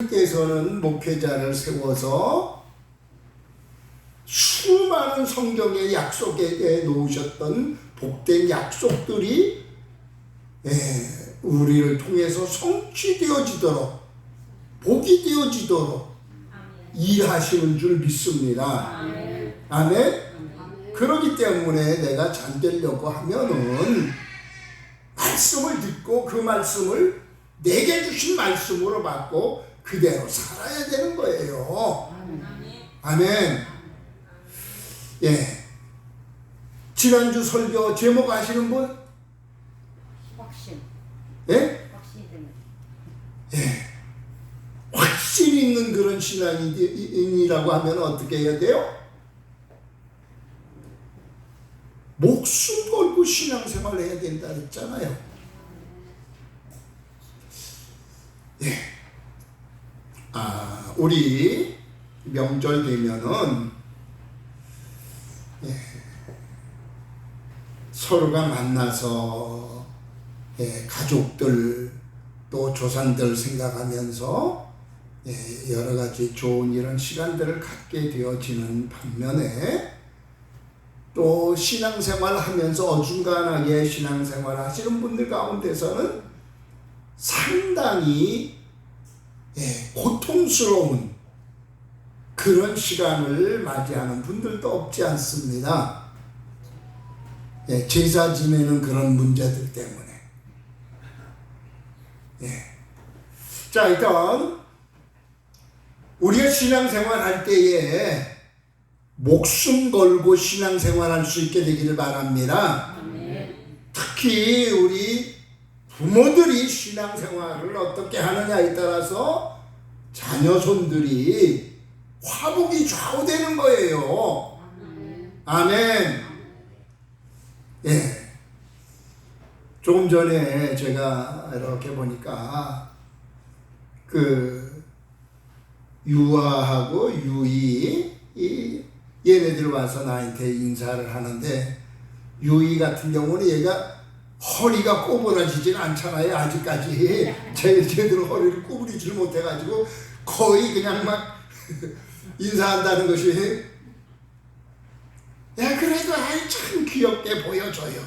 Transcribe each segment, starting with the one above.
하나님께서는 목회자를 세워서 수많은 성경의 약속에 놓으셨던 복된 약속들이 우리를 통해서 성취되어지도록, 복이 되어지도록 일하시는 줄 믿습니다. 아멘. 그렇기 때문에 내가 잠들려고 하면은 말씀을 듣고 그 말씀을 내게 주신 말씀으로 받고 그대로 살아야 되는 거예요. 아멘. 예. 지난주 설교 제목 아시는 분? 확신. 예? 확신이 예. 확신 있는 그런 신앙인이라고 하면 어떻게 해야 돼요? 목숨 걸고 신앙생활을 해야 된다 했잖아요. 예. 우리 명절 되면은 서로가 만나서 가족들 또 조상들 생각하면서 여러 가지 좋은 이런 시간들을 갖게 되어지는 반면에 또 신앙생활 하면서 어중간하게 신앙생활 하시는 분들 가운데서는 상당히 고통스러운 그런 시간을 맞이하는 분들도 없지 않습니다. 제사 지내는 그런 문제들 때문에. 자, 일단 우리가 신앙생활 할 때에 목숨 걸고 신앙생활 할 수 있게 되기를 바랍니다. 특히 우리 부모들이 신앙생활을 어떻게 하느냐에 따라서 자녀손들이 화복이 좌우되는 거예요. 아멘. 예. 조금 전에 제가 이렇게 보니까 유아하고 유이 얘네들 와서 나한테 인사를 하는데, 유이 같은 경우는 얘가 허리가 꼬부라지진 않잖아요. 아직까지 제대로 허리를 구부리질 못해가지고 거의 그냥 막 인사한다는 것이 그래도 참 귀엽게 보여줘요.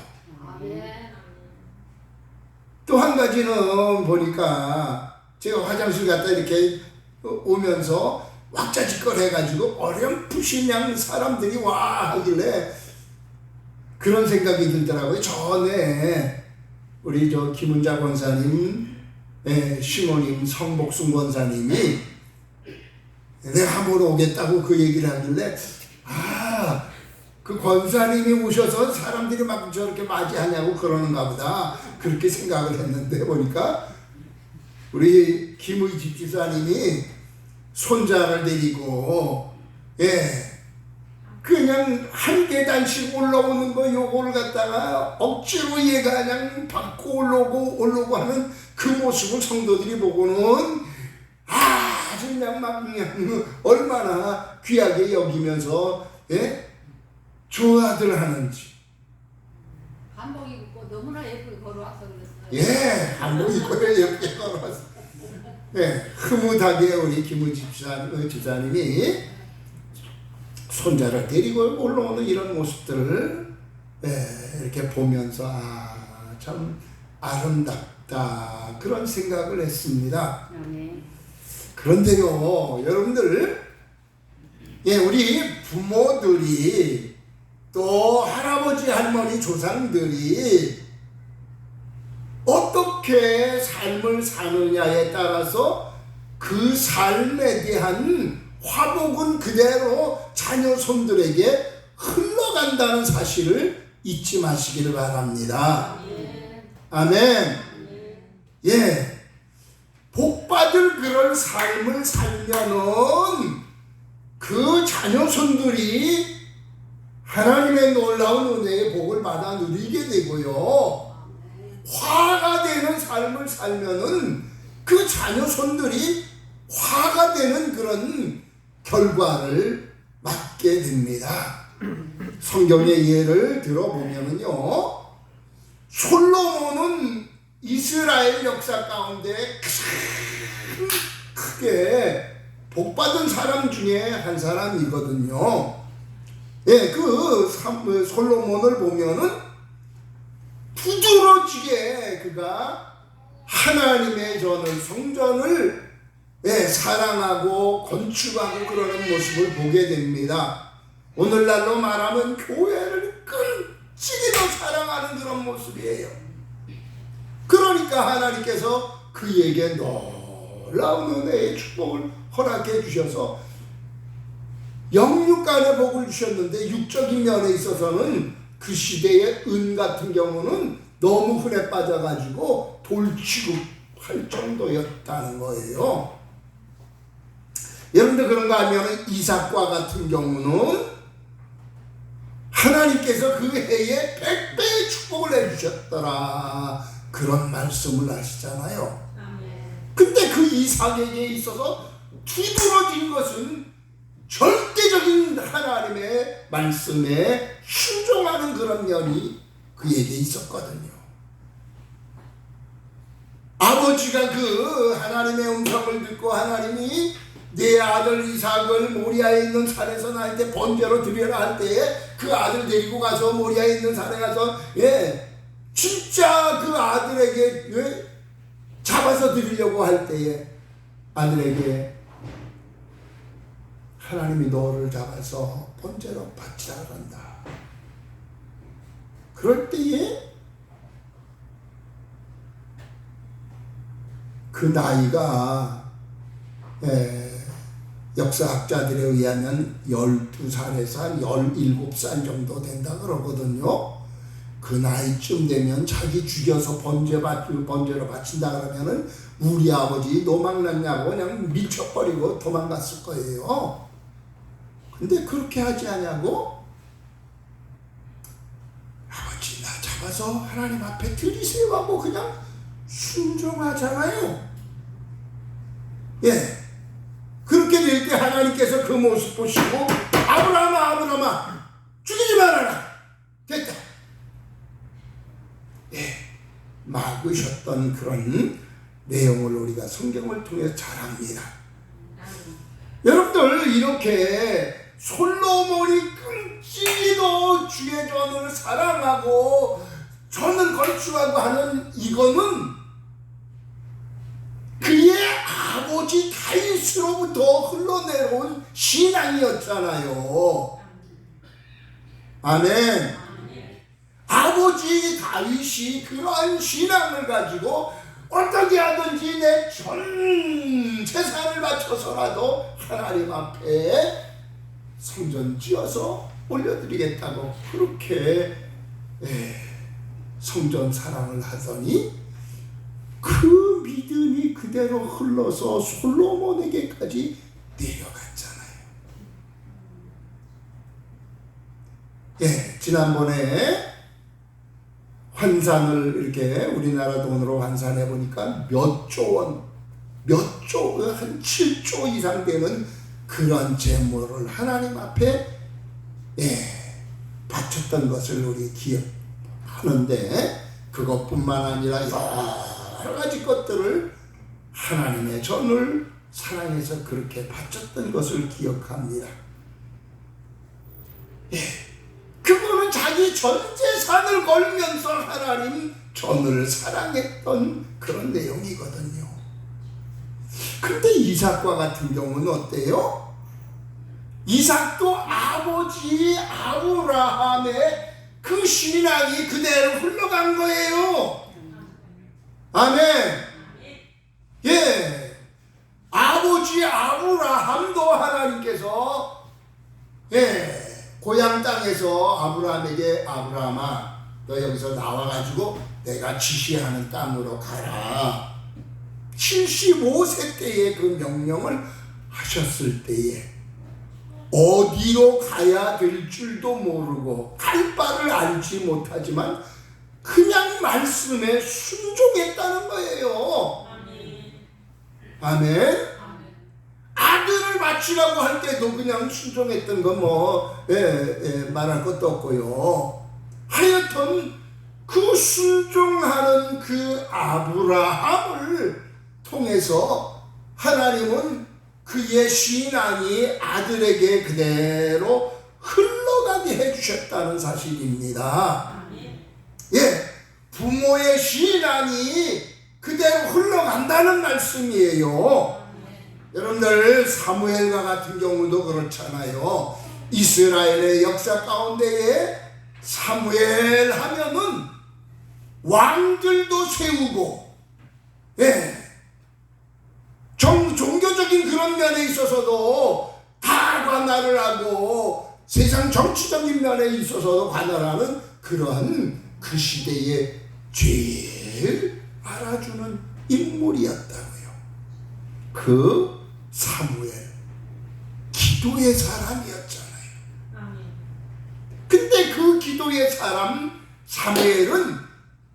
또 한 가지는 보니까 제가 화장실 갔다 이렇게 오면서 왁자지껄 해가지고 어렴풋이 그냥 사람들이 와 하길래 그런 생각이 들더라고요. 전에 우리 김은자 권사님, 시모님, 성복순 권사님이 내가 한번 오겠다고 그 얘기를 하길래 그 권사님이 오셔서 사람들이 막 저렇게 맞이하냐고 그러는가 보다 그렇게 생각을 했는데, 보니까 우리 김의 집집사님이 손자를 데리고 그냥 한 계단씩 올라오는 거 요거를 갖다가 억지로 얘가 그냥 받고 올라오고 하는 그 모습을 성도들이 보고는 아주 그냥 얼마나 귀하게 여기면서 좋아들 하는지. 한복 입고 너무나 예쁘게 걸어와서 그랬어요. 한복 입고 예쁘게 걸어왔어요. 흐뭇하게 우리 김우 집사님이 손자를 데리고 올라오는 이런 모습들을 이렇게 보면서 참 아름답다 그런 생각을 했습니다. 그런데요, 여러분들, 우리 부모들이 또 할아버지 할머니 조상들이 어떻게 삶을 사느냐에 따라서 그 삶에 대한 화복은 그대로 자녀손들에게 흘러간다는 사실을 잊지 마시기를 바랍니다. 아멘. 복받을 그런 삶을 살면은 그 자녀손들이 하나님의 놀라운 은혜의 복을 받아 누리게 되고요, 화가 되는 삶을 살면은 그 자녀손들이 화가 되는 그런 결과를 맞게 됩니다. 성경의 예를 들어보면은요, 솔로몬은 이스라엘 역사 가운데 크게 복받은 사람 중에 한 사람이거든요. 예, 그 솔로몬을 보면은 두드러지게 그가 하나님의 성전을 사랑하고 건축하고 그러는 모습을 보게 됩니다. 오늘날로 말하면 교회를 끈질기게 사랑하는 그런 모습이에요. 그러니까 하나님께서 그에게 놀라운 은혜의 축복을 허락해 주셔서 영육간의 복을 주셨는데 육적인 면에 있어서는 그 시대의 은 같은 경우는 너무 흔해 빠져가지고 돌취급할 정도였다는 거예요. 여러분들 그런가 하면 이삭과 같은 경우는 하나님께서 그 해에 100배의 축복을 해주셨더라 그런 말씀을 하시잖아요. 근데 그 이삭에게 있어서 두드러진 것은 절대적인 하나님의 말씀에 순종하는 그런 면이 그에게 있었거든요. 아버지가 그 하나님의 음성을 듣고 하나님이 내 아들 이삭을 모리아에 있는 산에서 나한테 번제로 드려라 할 때에 그 아들 데리고 가서 모리아에 있는 산에 가서 진짜 그 아들에게 잡아서 드리려고 할 때에 아들에게 하나님이 너를 잡아서 번제로 바치라 한다. 그럴 때에 그 나이가 역사학자들에 의하면 12살에서 한 17살 정도 된다 그러거든요. 그 나이쯤 되면 자기 죽여서 번제로 바친다 그러면은 우리 아버지 노망났냐고 그냥 미쳐버리고 도망갔을 거예요. 근데 그렇게 하지 않냐고? 아버지 나 잡아서 하나님 앞에 드리세요 하고 그냥 순종하잖아요. 그렇게 될 때 하나님께서 그 모습 보시고 아브라함아 죽이지 말아라. 됐다. 막으셨던 그런 내용을 우리가 성경을 통해서 잘 압니다. 여러분들 이렇게 솔로몬이 끈질기도 주의 전을 사랑하고 전을 건축하고 하는 이거는 그의 아버지 다윗으로부터 흘러내려온 신앙이었잖아요. 아멘. 아버지 다윗이 그러한 신앙을 가지고 어떻게 하든지 내 전 재산을 바쳐서라도 하나님 앞에 성전 지어서 올려드리겠다고 그렇게 성전 사랑을 하더니 그 믿음이 그대로 흘러서 솔로몬에게까지 내려갔잖아요. 지난번에 환산을 이렇게 우리나라 돈으로 환산해 보니까 몇 조 원, 한 7조 이상 되는 그런 재물을 하나님 앞에 바쳤던 것을 우리 기억하는데 그것뿐만 아니라 여러 가지 것들을 하나님의 전을 사랑해서 그렇게 바쳤던 것을 기억합니다. 그거는 자기 전 재산을 걸면서 하나님 전을 사랑했던 그런 내용이거든요. 근데 이삭과 같은 경우는 어때요? 이삭도 아버지 아브라함의 그 신앙이 그대로 흘러간 거예요. 아멘. 아버지 아브라함도 하나님께서 고향 땅에서 아브라함에게 아브라함아 너 여기서 나와가지고 내가 지시하는 땅으로 가라. 75세 때에 그 명령을 하셨을 때에 어디로 가야 될 줄도 모르고 갈 바를 알지 못하지만 그냥 말씀에 순종했다는 거예요. 아멘. 아들을 바치라고 할 때도 그냥 순종했던 건 말할 것도 없고요. 하여튼 그 순종하는 그 아브라함을 통해서 하나님은 그의 신앙이 아들에게 그대로 흘러가게 해주셨다는 사실입니다. 예, 부모의 신앙이 그대로 흘러간다는 말씀이에요. 여러분들 사무엘과 같은 경우도 그렇잖아요. 이스라엘의 역사 가운데에 사무엘 하면은 왕들도 세우고, 예, 종교적인 그런 면에 있어서도 다 관할을 하고 세상 정치적인 면에 있어서도 관할하는 그러한 그 시대의 제일 알아주는 인물이었다고요. 그 사무엘, 기도의 사람이었잖아요. 근데 그 기도의 사람 사무엘은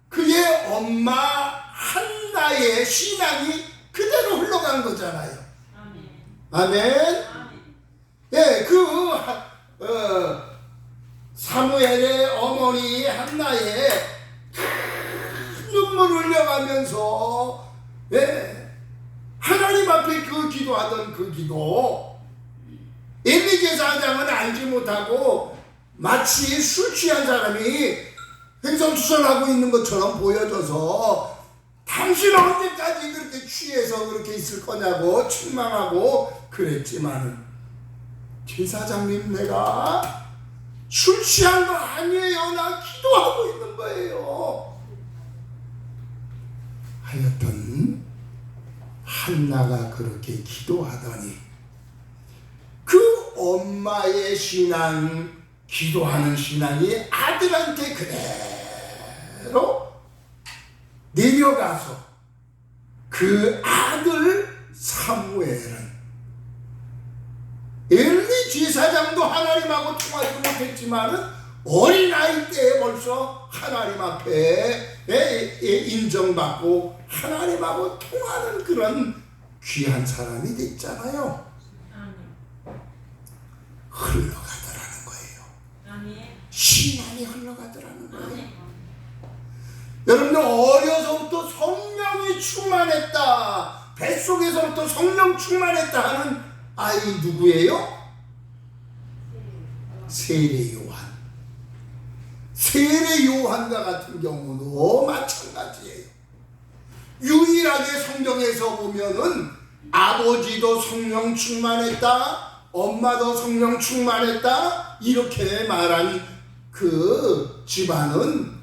그의 엄마 한나의 신앙이 그대로 흘러간 거잖아요. 아멘. 예, 사무엘의 어머니 한나의 큰 눈물을 흘려가면서, 예, 하나님 앞에 그 기도하던 그 기도, 엘리 제사장은 알지 못하고 마치 술 취한 사람이 횡설수설하고 있는 것처럼 보여져서 당신은 언제까지 그렇게 취해서 그렇게 있을 거냐고 책망하고 그랬지만은, 제사장님, 내가 술 취한 거 아니에요. 나 기도하고 있는 거예요. 하여튼 한나가 그렇게 기도하더니 그 엄마의 신앙, 기도하는 신앙이 아들한테 그대로 내려가서 그 아들 사무엘은 엘리 제사장도 하나님하고 통하지 못했지만은 어린아이 때에 벌써 하나님 앞에 인정받고 하나님하고 통하는 그런 귀한 사람이 됐잖아요. 흘러가더라는 거예요. 신앙이 흘러가더라는 거예요. 여러분들 어려서부터 성령이 충만했다, 뱃속에서부터 성령 충만했다 하는 아이 누구예요? 세례 요한. 세례 요한과 같은 경우도 마찬가지예요. 유일하게 성경에서 보면은 아버지도 성령 충만했다, 엄마도 성령 충만했다 이렇게 말한 그 집안은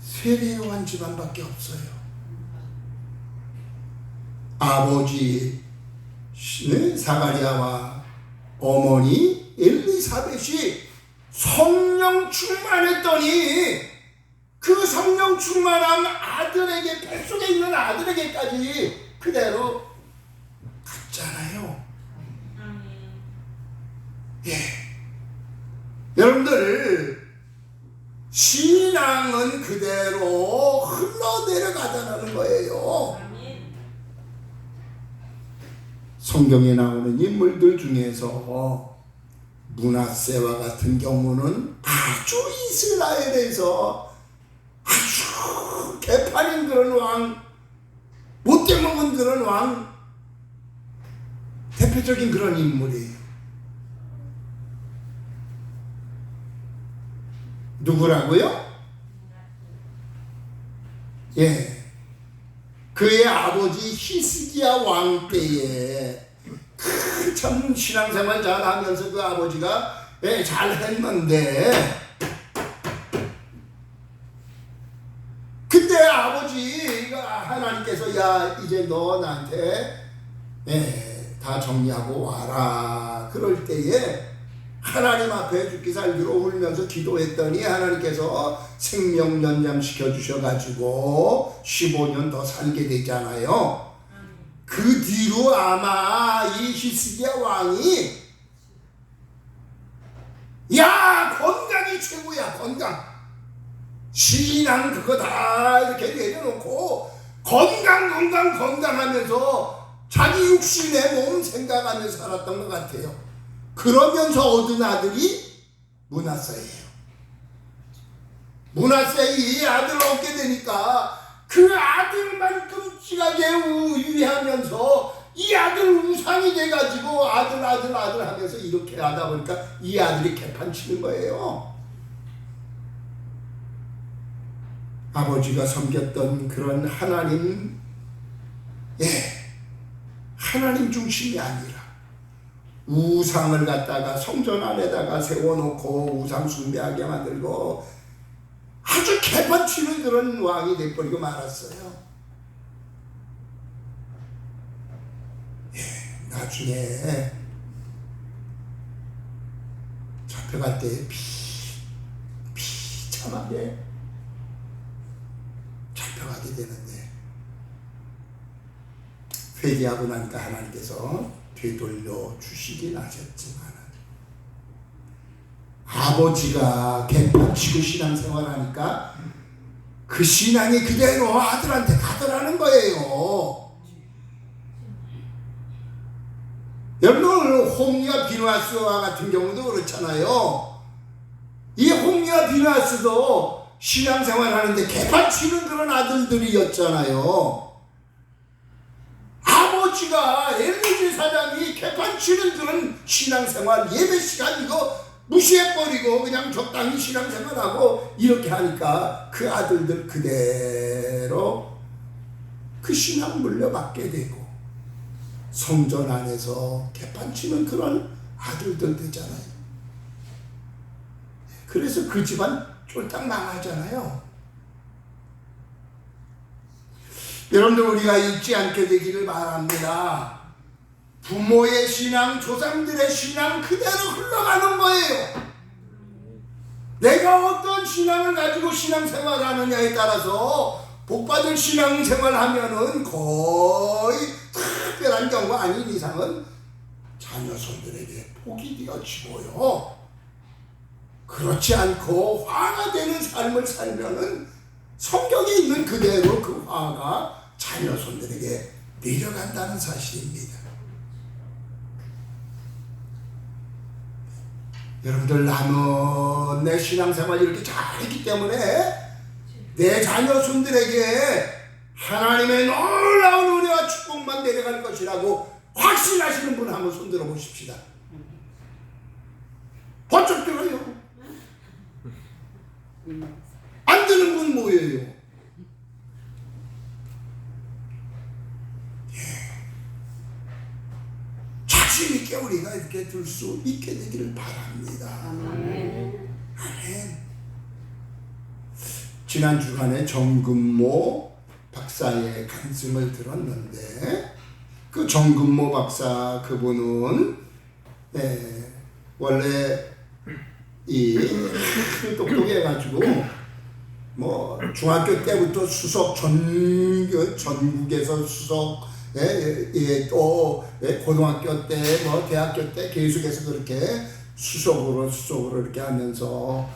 세례 요한 집안밖에 없어요. 아버지 사가랴와 어머니 엘리사벳이 성령 충만했더니 그 성령 충만한 아들에게, 뱃속에 있는 아들에게까지 그대로 갔잖아요. 예, 여러분들 신앙은 그대로 흘러내려가다라는 거예요. 성경에 나오는 인물들 중에서 므낫세와 같은 경우는 아주 이스라엘에서 아주 개판인 그런 왕, 못돼 먹은 그런 왕, 대표적인 그런 인물이에요. 누구라고요? 예, 그의 아버지 히스기야 왕 때에 참 신앙생활 잘하면서 그 아버지가 잘했는데, 근데 아버지가 하나님께서 야 이제 너 나한테 다 정리하고 와라 그럴 때에 하나님 앞에 죽기 살기로 울면서 기도했더니 하나님께서 생명 연장시켜 주셔가지고 15년 더 살게 되잖아요. 그 뒤로 아마 이 히스기야 왕이 야 건강이 최고야, 건강, 신앙 그거 다 이렇게 내려놓고 건강하면서 자기 육신의 몸 생각하면서 살았던 것 같아요. 그러면서 얻은 아들이 므낫세예요. 므낫세 이 아들을 얻게 되니까 그 아들만 끔찍하게 위하면서 이 아들 우상이 돼가지고 아들 하면서 이렇게 하다 보니까 이 아들이 개판치는 거예요. 아버지가 섬겼던 그런 하나님, 하나님 중심이 아니라 우상을 갖다가 성전 안에다가 세워놓고 우상 숭배하게 만들고 아주 개판치는 그런 왕이 돼버리고 말았어요. 나중에 잡혀갈 때 비참하게 잡혀가게 되는데 회개하고 나니까 하나님께서 되돌려 주시긴 하셨지만 아버지가 개판치고 신앙생활하니까 그 신앙이 그대로 아들한테 가더라는 거예요. 여러분, 홍리와 비누아스와 같은 경우도 그렇잖아요. 이 홍리와 비누아스도 신앙생활하는데 개판치는 그런 아들들이었잖아요. 아버지가 엘리제 사장이 개판치는 그런 신앙생활, 예배 시간 이거 무시해버리고 그냥 적당히 신앙생활하고 이렇게 하니까 그 아들들 그대로 그 신앙 물려받게 되고 성전 안에서 개판치는 그런 아들들 되잖아요. 그래서 그 집안 쫄딱 망하잖아요. 여러분들, 우리가 잊지 않게 되기를 바랍니다. 부모의 신앙, 조상들의 신앙 그대로 흘러가는 거예요. 내가 어떤 신앙을 가지고 신앙생활을 하느냐에 따라서 복받을 신앙생활을 하면은 거의 특별한 경우가 아닌 이상은 자녀손들에게 복이 되어지고요. 그렇지 않고 화가 되는 삶을 살면은 성경에 있는 그대로 그 화가 자녀손들에게 내려간다는 사실입니다. 여러분들, 나는 내 신앙생활 이렇게 잘했기 때문에 내 자녀손들에게 하나님의 놀라운 은혜와 축복만 내려갈 것이라고 확신하시는 분 한번 손들어 보십시다. 번쩍 들어요. 안 드는 분 뭐예요? 자신 있게 우리가 이렇게 들 수 있게 되기를 바랍니다. 아멘. 지난 주간에 정금모 박사의 간증을 들었는데 그 정금모 박사 그분은 원래 이 똑똑해가지고 뭐 중학교 때부터 수석 전국에서 수석 또 고등학교 때 뭐 대학교 때 계속해서 그렇게 수석으로 이렇게 하면서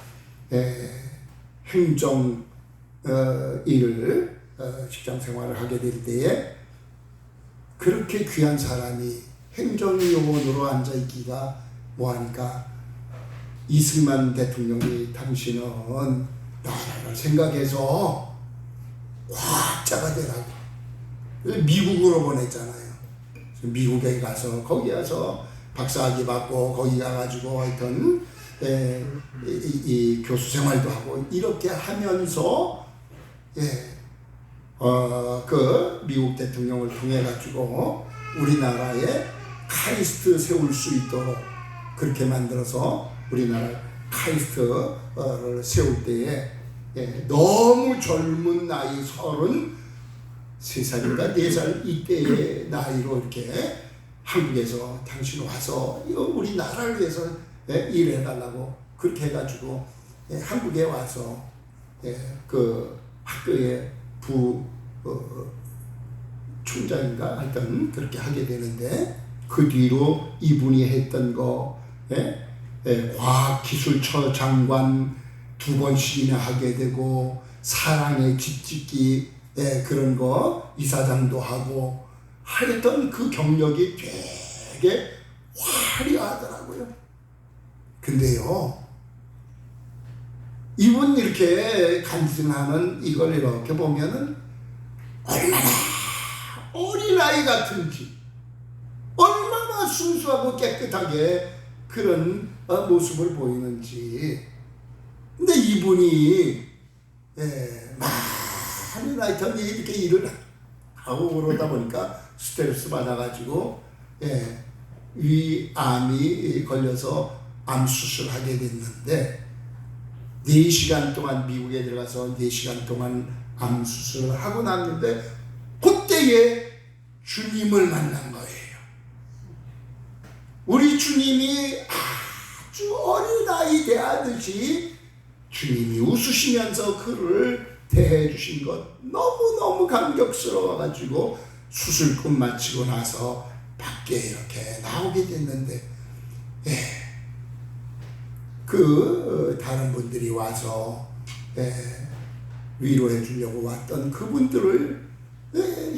행정 일을 직장 생활을 하게 될 때에 그렇게 귀한 사람이 행정요원으로 앉아있기가 뭐하니까 이승만 대통령이 당신은 나라를 생각해서 과학자가 되라고 미국으로 보냈잖아요. 미국에 가서 거기 가서 박사학위 받고 거기 가가지고 하여튼 이 교수 생활도 하고 이렇게 하면서 그 미국 대통령을 통해 가지고 우리나라에 카이스트 세울 수 있도록 그렇게 만들어서 우리나라 카이스트를 세울 때에 너무 젊은 나이 33살인가 4살 이때의 나이로 이렇게 한국에서 당신 와서 이거 우리나라를 위해서 일해달라고 그렇게 해가지고 한국에 와서 그 학교의 총장인가 하여튼 그렇게 하게 되는데 그 뒤로 이분이 했던 거 과학기술처 장관 2번씩이나 하게 되고 사랑의 집짓기 그런 거 이사장도 하고 하여튼 그 경력이 되게 화려하더라고요. 근데요, 이분 이렇게 간증하는 이걸 이렇게 보면은 얼마나 어린아이 같은지, 얼마나 순수하고 깨끗하게 그런 모습을 보이는지. 근데 이분이 많은 아이템이 이렇게 일을 하고 그러다 보니까 스트레스 받아가지고 위암이 걸려서 암 수술하게 됐는데 4시간 동안 미국에 들어가서 4시간 동안 암 수술을 하고 났는데 그때에 주님을 만난 거예요. 우리 주님이 아주 어린아이 대하듯이 주님이 웃으시면서 그를 대해 주신 것 너무너무 감격스러워가지고 수술끝 마치고 나서 밖에 이렇게 나오게 됐는데 다른 분들이 와서 위로해 주려고 왔던 그분들을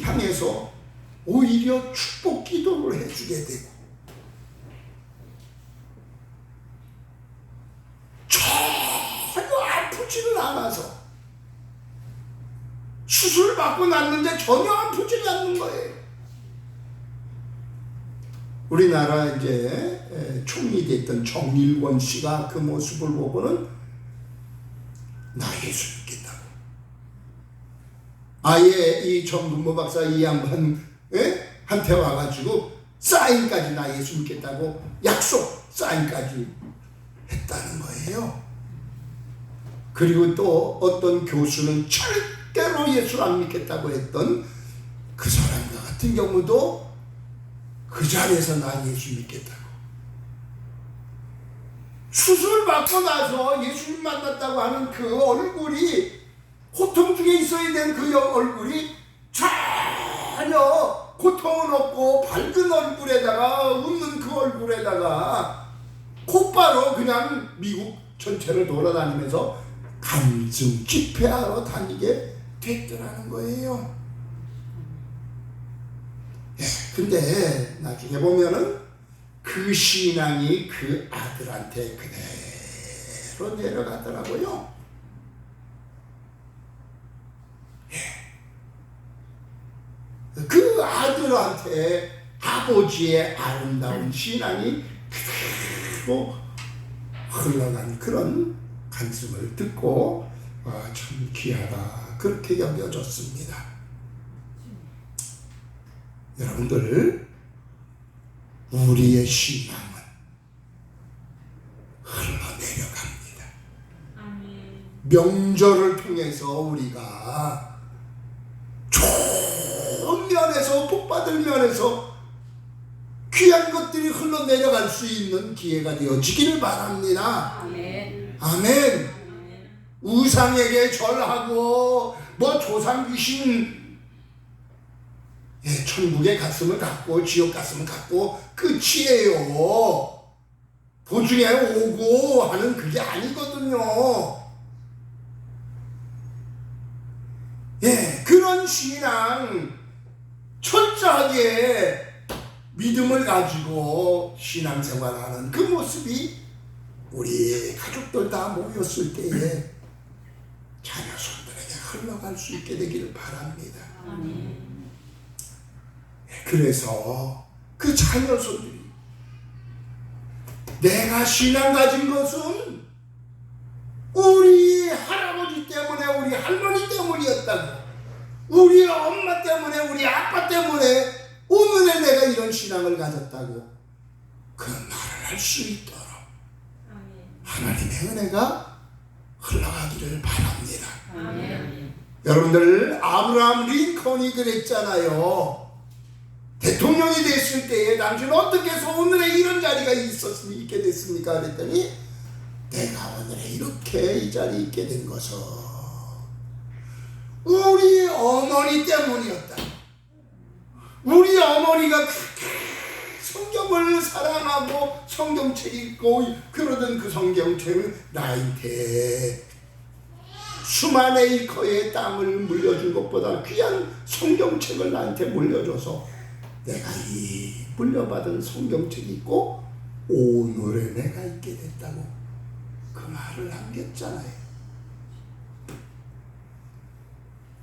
향해서 오히려 축복 기도를 해주게 되고 전혀 아프지는 않아서 수술 받고 났는데 전혀 아프지 않는 거예요. 우리나라 이제 총리 됐던 정일권 씨가 그 모습을 보고는 나 예수 믿겠다고. 아예 이 정근모 박사 이 양반 한테 와가지고 사인까지 나 예수 믿겠다고 약속 사인까지 했다는 거예요. 그리고 또 어떤 교수는 절대로 예수를 안 믿겠다고 했던 그 사람과 같은 경우도 그 자리에서 나 예수 믿겠다고. 수술 받고 나서 예수님 만났다고 하는 그 얼굴이, 고통 중에 있어야 되는 그 얼굴이 전혀 고통은 없고 밝은 얼굴에다가, 웃는 그 얼굴에다가 곧바로 그냥 미국 전체를 돌아다니면서 간증 집회하러 다니게 됐더라는 거예요. 근데 나중에 보면은 그 신앙이 그 아들한테 그대로 내려가더라고요. 그 아들한테 아버지의 아름다운 신앙이 그대로 흘러간 그런 간증을 듣고 참 귀하다 그렇게 여겨졌습니다. 여러분들, 우리의 신앙은 흘러내려갑니다. 명절을 통해서 우리가 좋은 면에서, 복받을 면에서 귀한 것들이 흘러내려갈 수 있는 기회가 되어지기를 바랍니다. 아멘. 아멘. 우상에게 절하고 조상 귀신 천국의 가슴을 갖고 지옥 가슴을 갖고 끝이에요. 도중에 오고 하는 그게 아니거든요. 그런 신앙, 철저하게 믿음을 가지고 신앙생활하는 그 모습이 우리 가족들 다 모였을 때에 자녀손들에게 흘러갈 수 있게 되기를 바랍니다. 아멘. 그래서 그 자녀손들이 내가 신앙 가진 것은 우리 할아버지 때문에, 우리 할머니 때문이었다고, 우리 엄마 때문에, 우리 아빠 때문에 오늘의 내가 이런 신앙을 가졌다고 그 말을 할 수 있도록 하나님의 은혜가 흘러가기를 바랍니다. 아멘. 여러분들, 아브라함 링컨이 그랬잖아요. 대통령이 됐을 때에 당신 어떻게 해서 오늘의 이런 자리가 있게 됐습니까? 그랬더니 내가 오늘에 이렇게 이 자리에 있게 된 것은 우리 어머니 때문이었다. 우리 어머니가 성경을 사랑하고 성경책 읽고 그러던 그 성경책을 나한테 수만 에이커의 땅을 물려준 것보다 귀한 성경책을 나한테 물려줘서 내가 이 물려받은 성경책이 있고 오늘의 내가 있게 됐다고 그 말을 남겼잖아요.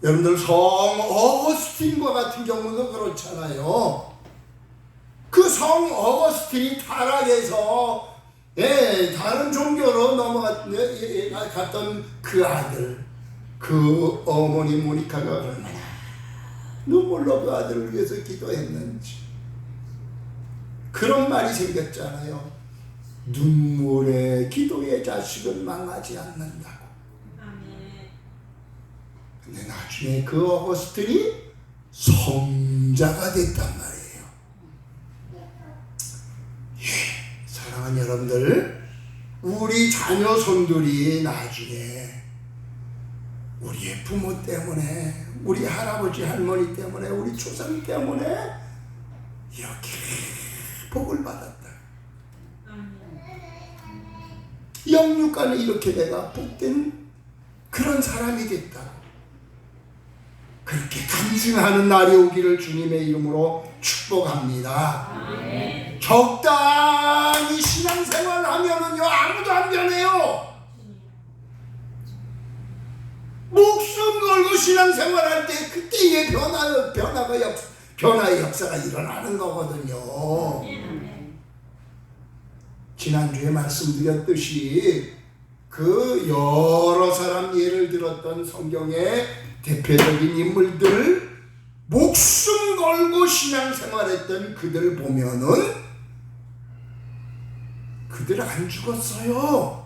여러분들 성 어거스틴과 같은 경우도 그렇잖아요. 그 성 어거스틴이 타락해서 다른 종교로 넘어갔던 그 아들, 그 어머니 모니카가 얼마나 눈물로 그 아들을 위해서 기도했는지. 그런 말이 생겼잖아요. 눈물의 기도의 자식은 망하지 않는다고. 근데 나중에 그 어거스틴이 성자가 됐단 말이에요. 사랑하는 여러분들, 우리 자녀손들이 나중에 우리의 부모 때문에, 우리 할아버지 할머니 때문에, 우리 조상 때문에 이렇게 복을 받았다. 영육간에 이렇게 내가 복된 그런 사람이 됐다. 그렇게 간증하는 날이 오기를 주님의 이름으로 축복합니다. 아멘. 적당히 신앙생활 하면은요, 아무도 안 변해요. 목숨 걸고 신앙생활 할 때 그때의 변화의 역사가 일어나는 거거든요. 지난주에 말씀드렸듯이 그 여러 사람 예를 들었던 성경의 대표적인 인물들, 목숨 걸고 신앙생활했던 그들 보면은 그들 안 죽었어요.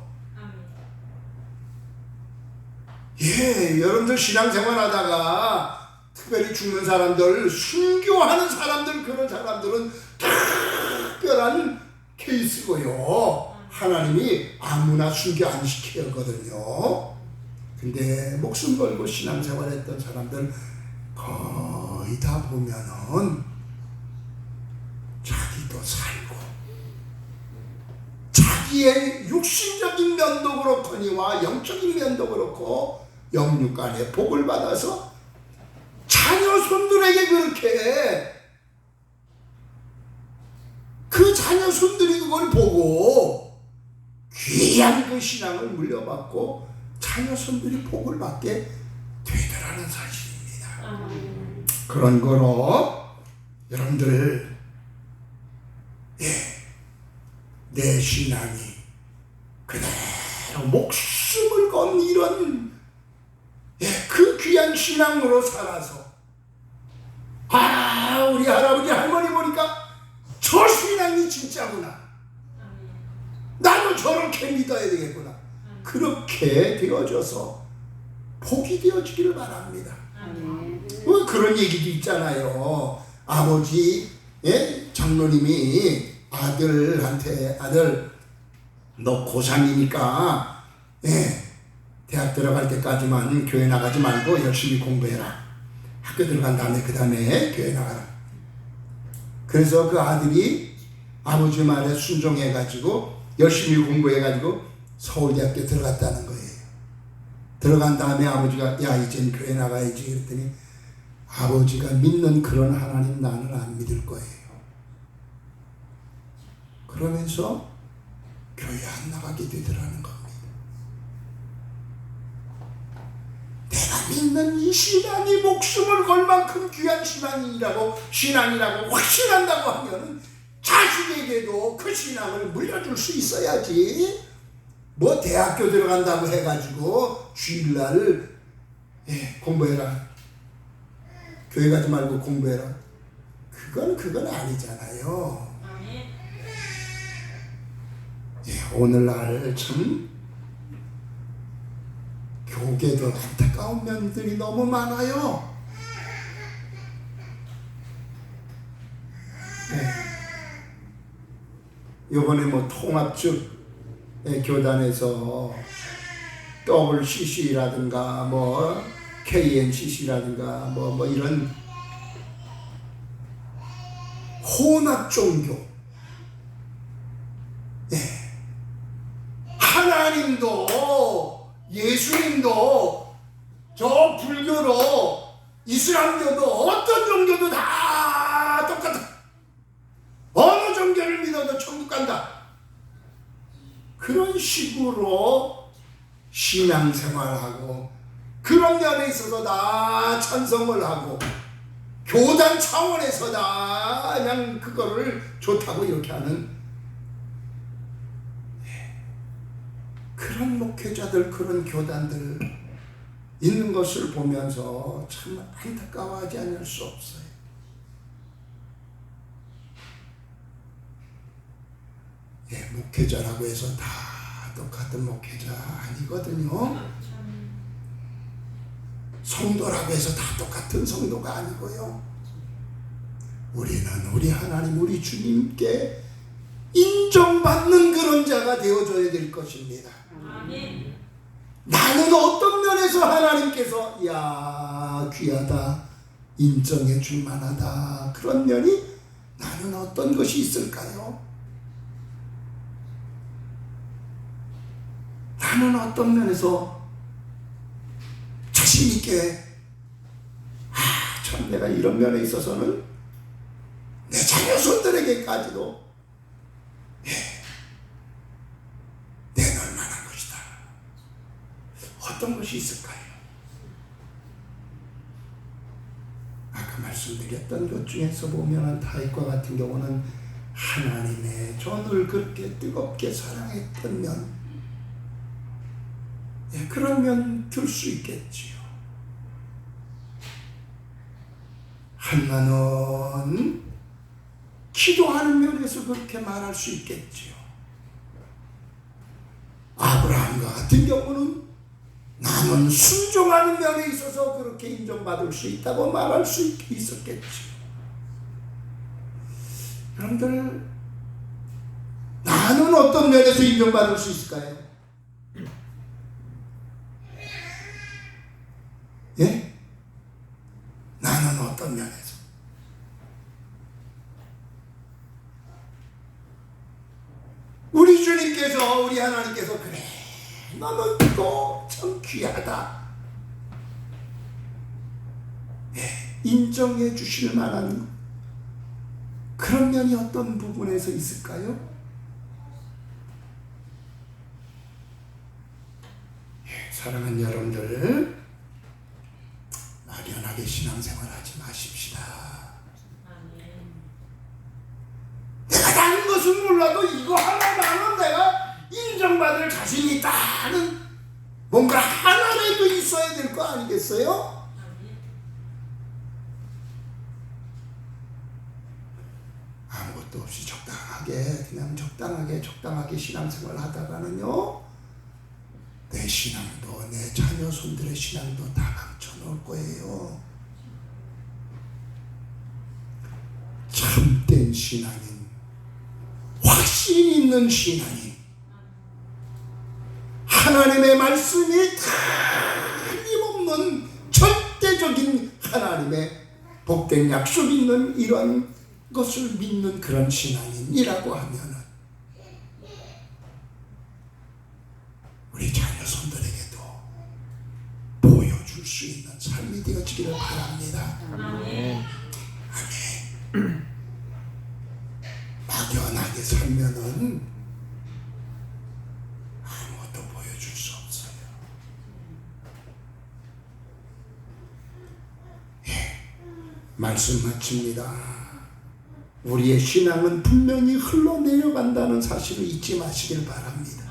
여러분들 신앙생활하다가 특별히 죽는 사람들, 순교하는 사람들, 그런 사람들은 특별한 케이스고요. 하나님이 아무나 순교 안 시키거든요. 근데 목숨 걸고 신앙생활했던 사람들 거의 다 보면은 자기도 살고 자기의 육신적인 면도 그렇거니와 영적인 면도 그렇고 영육간에 복을 받아서 자녀손들에게 그렇게, 그 자녀손들이 그걸 보고 귀한 그 신앙을 물려받고 자녀손들이 복을 받게 되더라는 사실입니다. 그런 거로 여러분들, 내 신앙이 그대로 목숨을 건 이런 그 귀한 신앙으로 살아서, 우리 할아버지 할머니 보니까 저 신앙이 진짜구나, 나도 저렇게 믿어야 되겠구나, 그렇게 되어져서 복이 되어지기를 바랍니다. 그런 얘기도 있잖아요. 아버지 장로님이 아들한테, 아들 너 고3이니까 대학 들어갈 때까지만 교회 나가지 말고 열심히 공부해라. 학교 들어간 다음에 그 다음에 교회 나가라. 그래서 그 아들이 아버지 말에 순종해가지고 열심히 공부해가지고 서울대학교 들어갔다는 거예요. 들어간 다음에 아버지가 야 이젠 교회 나가야지 그랬더니 아버지가 믿는 그런 하나님 나는 안 믿을 거예요. 그러면서 교회 안 나가게 되더라는 겁니다. 내가 믿는 이 신앙이 목숨을 걸 만큼 귀한 신앙이라고 확신한다고 하면 자식에게도 그 신앙을 물려줄 수 있어야지. 뭐 대학교 들어간다고 해가지고 주일날 공부해라, 교회 가지 말고 공부해라, 그건 아니잖아요. 오늘날 참 교계도 안타까운 면들이 너무 많아요. 요번에 뭐 통합적 교단에서 WCC라든가 뭐 KNCC라든가 뭐 이런 혼합 종교, 하나님도 예수님도 저 불교도 이슬람교도 어떤 종교도 다 똑같아. 어느 종교를 믿어도 천국 간다. 그런 식으로 신앙생활하고 그런 면에 있어서 다 찬성을 하고 교단 차원에서 다 그냥 그거를 좋다고 이렇게 하는 그런 목회자들, 그런 교단들 있는 것을 보면서 참 안타까워하지 않을 수 없어요. 목회자라고 해서 다 똑같은 목회자 아니거든요. 성도라고 해서 다 똑같은 성도가 아니고요. 우리는 우리 하나님, 우리 주님께 인정받는 그런 자가 되어줘야 될 것입니다. 아멘. 나는 어떤 면에서 하나님께서 야 귀하다, 인정해 줄 만하다, 그런 면이 나는 어떤 것이 있을까요? 나는 어떤 면에서 자신 있게 참 내가 이런 면에 있어서는 내 자녀손들에게까지도 내놓을 만한 것이다. 어떤 것이 있을까요? 아까 말씀드렸던 것 중에서 보면 다윗과 같은 경우는 하나님의 전을 그렇게 뜨겁게 사랑했던 면, 그런 면 들 수 있겠지요. 한나는 기도하는 면에서 그렇게 말할 수 있겠지요. 아브라함과 같은 경우는 나는 순종하는 면에 있어서 그렇게 인정받을 수 있다고 말할 수 있었겠지요. 여러분들, 나는 어떤 면에서 인정받을 수 있을까요? 예? 나는 어떤 면에서? 우리 주님께서, 우리 하나님께서 그래, 너는 또 참 귀하다, 인정해 주실 만한 그런 면이 어떤 부분에서 있을까요? 사랑하는 여러분들, 막연하게 신앙생활하지 마십시다. 내가 다른 것은 몰라도 이거 하나만은 내가 인정받을 자신이 있다는 뭔가 하나라도 있어야 될 거 아니겠어요? 아무것도 없이 적당하게 신앙생활 하다가는요, 내 신앙도, 내 자녀손들의 신앙도 다 망쳐놓을 거예요. 참된 신앙인, 확신 있는 신앙인, 하나님의 말씀이 틀림없는 절대적인 하나님의 복된 약속 있는 이런 것을 믿는 그런 신앙인이라고 하면은 우리 자녀손들에게도 보여줄 수 있는 삶이 되어지기를 바랍니다. 아멘. 아멘. 막연하게 살면은 아무것도 보여줄 수 없어요. 말씀 마칩니다. 우리의 신앙은 분명히 흘러내려간다는 사실을 잊지 마시길 바랍니다.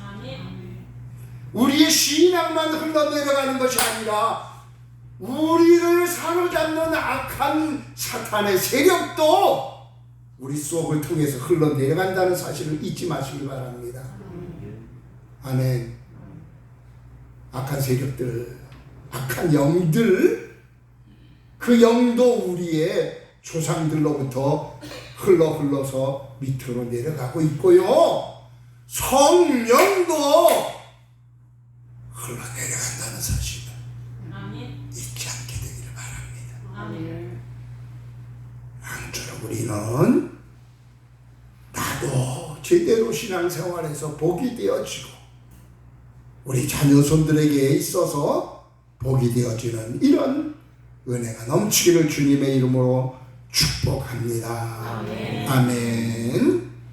우리의 신앙만 흘러내려가는 것이 아니라 우리를 사로잡는 악한 사탄의 세력도 우리 속을 통해서 흘러내려간다는 사실을 잊지 마시길 바랍니다. 아멘. 악한 세력들, 악한 영들, 그 영도 우리의 조상들로부터 흘러서 밑으로 내려가고 있고요, 성령도 흘러내려간다는 사실을 잊지 않게 되기를 바랍니다. 아무쪼록 우리는 나도 제대로 신앙생활에서 복이 되어지고 우리 자녀손들에게 있어서 복이 되어지는 이런 은혜가 넘치기를 주님의 이름으로 축복합니다. 아멘.